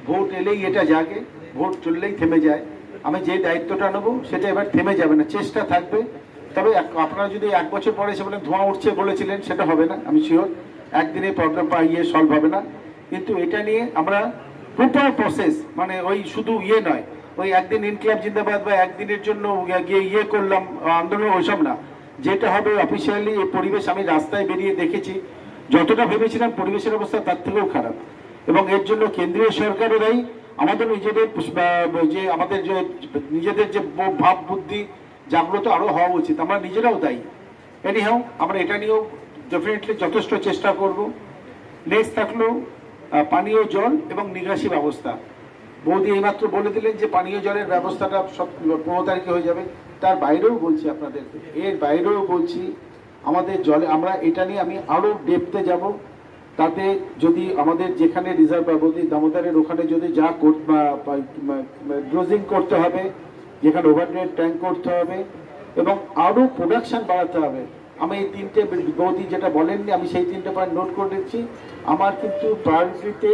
Vote এলেই এটা জাগে, ভোট চললেই থেমে যায়। আমি যে দায়িত্বটা নেবো সেটা এবার থেমে যাবে না, চেষ্টা থাকবে। তবে আপনারা যদি 1 বছর পরে এসে বলেন ধোঁয়া উঠছে বলেছিলেন, সেটা হবে না, আমি শিওর। একদিনে প্রবলেম সলভ হবে না, কিন্তু এটা নিয়ে আমরা প্রপার প্রসেস, মানে ওই শুধু নয়, ওই একদিন ইনকিলাব জিন্দাবাদ বা একদিনের জন্য গিয়ে করলাম আন্দোলন, ওইসব না। যেটা হবে অফিসিয়ালি এই পরিবেশ, আমি রাস্তায় বেরিয়ে দেখেছি, যতটা ভেবেছিলাম পরিবেশের অবস্থা তার থেকেও খারাপ। এবং এর জন্য কেন্দ্রীয় সরকারেরাই আমাদের নিজেদের যে ভাব বুদ্ধি জাগ্রত আরো হওয়া উচিত, আমরা নিজেরাও দায়ী। এনিহাও আমরা এটা নিয়েও ডেফিনেটলি যথেষ্ট চেষ্টা করব। নেক্সট থাকলো পানীয় জল এবং নিকাশি ব্যবস্থা। বৌদি এইমাত্র বলে দিলেন যে পানীয় জলের ব্যবস্থাটা সব 15 তারিখে হয়ে যাবে। তার বাইরেও বলছি আপনাদেরকে, এর বাইরেও বলছি, আমাদের জলে আমরা এটা নিয়ে আমি আরো ডেপথে যাব। তাতে যদি আমাদের যেখানে রিজার্ভ ব্যবধি দামোদরের ওখানে যদি যা ড্রোজিং করতে হবে, যেখানে ওভারহেড ট্যাঙ্ক করতে হবে এবং আরো প্রোডাকশন বাড়াতে হবে। আমি এই 3টে বৌদি যেটা বলেননি, আমি সেই 3টে পয়েন্ট নোট করে দিচ্ছি। আমার কিন্তু প্রায়োরিটিতে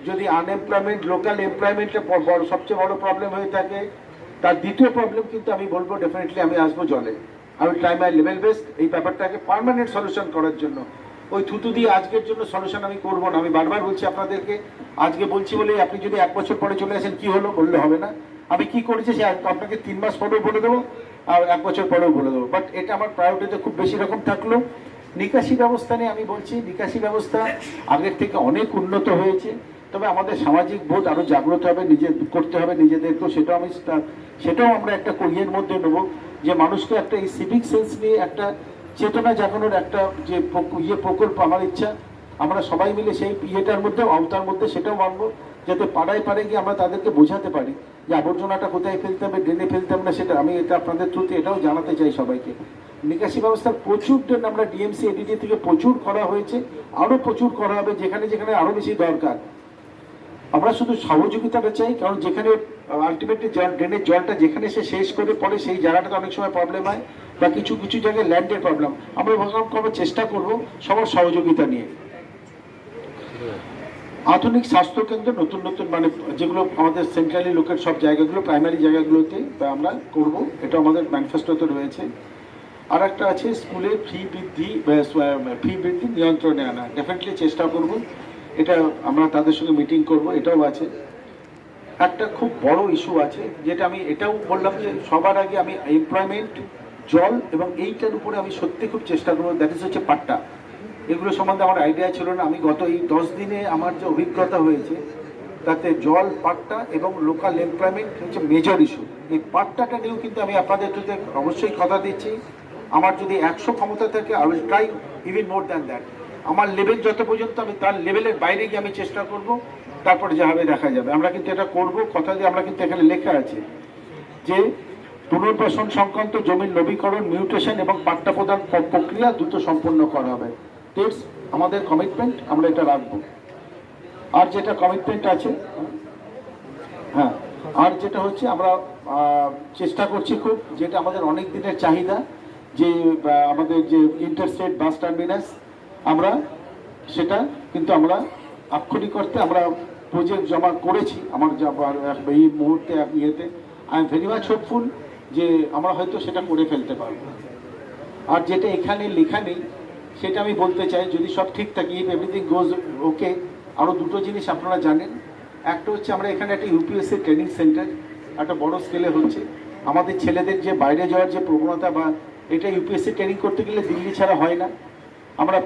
যদি আনএমপ্লয়মেন্ট, লোকাল এমপ্লয়মেন্টটা সবচেয়ে বড় প্রবলেম হয়ে থাকে, তার দ্বিতীয় প্রবলেম কিন্তু আমি বলবো ডেফিনেটলি আমি আসবো জলে। আমি ট্রাই মাই লেভেল বেস্ট এই ব্যাপারটাকে পার্মানেন্ট সলিউশন করার জন্য। ওই থুতু দিয়ে আজকের জন্য সলিউশন আমি করবো না। আমি বারবার বলছি আপনাদেরকে, আজকে বলছি বলেই আপনি যদি 1 বছর পরে চলে আসেন কি হলো বললে হবে না। আমি কি করেছি সে আপনাকে 3 মাস পরেও বলে দেবো আর 1 বছর পরেও বলে দেবো, বাট এটা আমার প্রায়োরিটিতে খুব বেশি রকম থাকলো। নিকাশি ব্যবস্থা নিয়ে আমি বলছি, নিকাশি ব্যবস্থা আগের থেকে অনেক উন্নত হয়েছে, তবে আমাদের সামাজিক বোধ আরো জাগ্রত হবে, করতে হবে নিজেদেরকেও। সেটাও আমরা একটা ইয়ের মধ্যে নেবো, যে মানুষকে একটা এই সিভিক সেন্স নিয়ে একটা চেতনা জাগানোর একটা যে প্রকল্প আমার ইচ্ছা, আমরা সবাই মিলে সেই ইয়েটার মধ্যে আওতার মধ্যে সেটাও মানবো, যাতে পাড়ায় পাড়ায় গিয়ে আমরা তাদেরকে বোঝাতে পারি যে আবর্জনাটা কোথায় ফেলতে হবে, ড্রেনে ফেলতে হবে না। সেটা আমি এটা আপনাদের থ্রুতে এটাও জানাতে চাই সবাইকে। নিকাশি ব্যবস্থার প্রচুর আমরা ডিএমসি এডিডি থেকে প্রচুর করা হয়েছে, আরো প্রচুর করা হবে যেখানে যেখানে আরো বেশি দরকার। আমরা শুধু সহযোগিতাটা চাই, কারণ যেখানে আলটিমেটলি ড্রেনের জলটা যেখানে সে শেষ করে পড়ে সেই জায়গাটাতে অনেক সময় প্রবলেম হয়, বা কিছু কিছু জায়গায় ল্যান্ডের প্রবলেম। আমরা করার চেষ্টা করব সবার সহযোগিতা নিয়ে। আধুনিক স্বাস্থ্যকেন্দ্র নতুন নতুন, মানে যেগুলো আমাদের সেন্ট্রালি লোকের সব জায়গাগুলো, প্রাইমারি জায়গাগুলোতে আমরা করব, এটা আমাদের ম্যানিফেস্টোতে রয়েছে। আর একটা আছে স্কুলে ফি বৃদ্ধি নিয়ন্ত্রণে আনা, ডেফিনেটলি চেষ্টা করব। এটা আমরা তাদের সঙ্গে মিটিং করব, এটাও আছে। একটা খুব বড় ইস্যু আছে, যেটা আমি এটাও বললাম যে সবার আগে আমি এমপ্লয়মেন্ট, জল এবং এইটার উপরে আমি সত্যি খুব চেষ্টা করবো। দ্যাট ইজ হচ্ছে পাট্টা। এগুলো সম্বন্ধে আমার আইডিয়া ছিল না। আমি গত এই 10 দিনে আমার যে অভিজ্ঞতা হয়েছে, তাতে জল, পাট্টা এবং লোকাল এমপ্লয়মেন্ট হচ্ছে মেজর ইস্যু। এই পাট্টাটা নিয়েও কিন্তু আমি আপনাদের অবশ্যই কথা দিচ্ছি, আমার যদি 100 ক্ষমতা থাকে I will try even more than that. আমার লেভেল যত পর্যন্ত, আমি তার লেভেলের বাইরে গিয়ে আমি চেষ্টা করব, তারপরে যা হবে দেখা যাবে। আমরা কিন্তু এটা করব, কথা দিয়ে আমরা কিন্তু এখানে লেখা আছে যে পুনর্বাসন সংক্রান্ত জমির নবীকরণ, মিউটেশন এবং পাট্টা প্রদান প্রক্রিয়া দ্রুত সম্পন্ন করা হবে। ইটস আমাদের কমিটমেন্ট, আমরা এটা রাখবো। আর যেটা কমিটমেন্ট আছে, হ্যাঁ, আর যেটা হচ্ছে আমরা চেষ্টা করছি খুব, যেটা আমাদের অনেক দিনের চাহিদা, যে আমাদের যে ইন্টারস্টেট বাস টার্মিনাস, আমরা সেটা কিন্তু আমরা আক্ষরিক করতে আমরা প্রজেক্ট জমা করেছি। আমার এই মুহূর্তে ইয়েতে I am very much hopeful যে আমরা হয়তো সেটা করে ফেলতে পারবো। আর যেটা এখানে লেখা নেই সেটা আমি বলতে চাই, যদি সব ঠিক থাকে, ইফ এভরিথিং গোজ ওকে, আরও দুটো জিনিস আপনারা জানেন। একটা হচ্ছে আমরা এখানে একটা ইউপিএসসি ট্রেনিং সেন্টার একটা বড় স্কেলে হচ্ছে। আমাদের ছেলেদের যে বাইরে যাওয়ার যে প্রবণতা, বা এটা ইউপিএসসি ট্রেনিং করতে গেলে দিল্লি ছাড়া হয় না, আমরা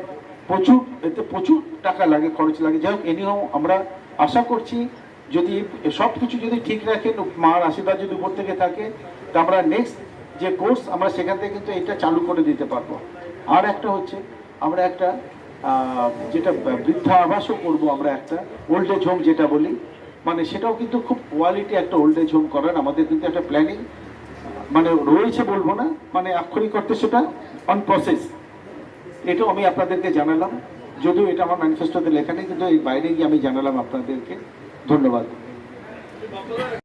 এতে প্রচুর টাকা লাগে, খরচ লাগে। যাই হোক, এনিহাও আমরা আশা করছি যদি সব কিছু যদি ঠিক রাখেন, মার আশীর্বাদ যদি উপর থেকে থাকে, তা আমরা নেক্সট যে কোর্স আমরা সেখান থেকে কিন্তু এটা চালু করে দিতে পারবো। আর একটা হচ্ছে আমরা একটা যেটা বৃদ্ধা আবাসও করবো, আমরা একটা ওল্ড এজ হোম যেটা বলি, মানে সেটাও কিন্তু খুব কোয়ালিটি একটা ওল্ড এজ হোম করার আমাদের কিন্তু একটা প্ল্যানিং মানে রয়েছে, বলবো না, মানে আক্ষরিক করতে সেটা অন প্রসেস। এটাও আমি আপনাদেরকে জানালাম, যদিও এটা আমার ম্যানিফেস্টোতে লেখা নেই, কিন্তু এর বাইরে গিয়ে আমি জানালাম আপনাদেরকে। ধন্যবাদ।